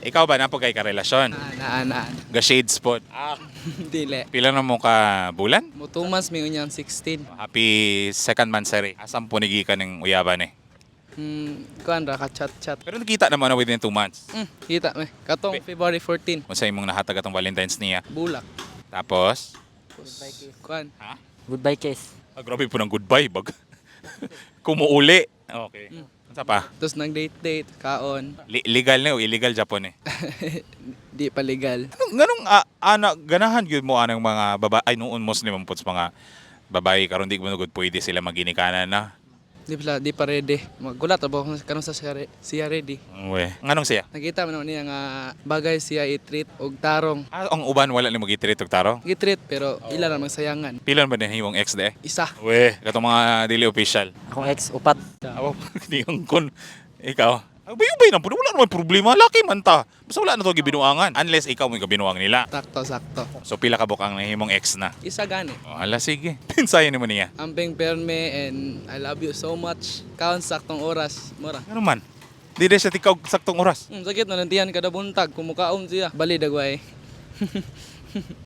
Ikaw ba na po kay karelasyon? Naan. Ga shades po. Dili. Pila na mo ka bulan? Mo 2 months may unyang 16. Happy second monthsary. Asam po nigi ka ng uyaban eh. Kuan ra ka chat. Pero nakita naman na within 2 months. Kita me. Katong February 14. Kung sa imong nahatag atong Valentine's niya. Bulak. Tapos, Kuan. Goodbye, Chase. grabe po ng goodbye. Kumuuli. Okay. Ano pa? Tapos nang date, kaon. Legal na o illegal Japon eh. Di pa legal. Ganong ganahan yun mo anang mga babae, ay noon Muslim ang puts mga babae karon di mo good pwede sila maginikanan na. Di pa ready. Magulat ba kung karon sa siya ready. We. Nganong siya? Nakita man niya nga bagay siya i-treat og tarong. Ang uban wala ni magitreat og taro. I-treat pero ila ra magsayangan. Pilan ba din himong ex de? Isa. We, katong mga dili official. Akong ex, upat. Awa, di ang kon. Ikaw. Bay na po, wala naman problema. Laki man ta. Basta wala na to gibinuangan. Unless ikaw mo gibinuang nila. Sakto. So pila ka bukang na himong ex na. Isa gani. Hala, sige. Pinsayan mo niya. Amping perme and I love you so much. Kaon saktong oras. Mura. Ano man? Di siya tikaw saktong oras. Sakit na nantiyan kada buntag. Kumukaon siya. Bali dagway.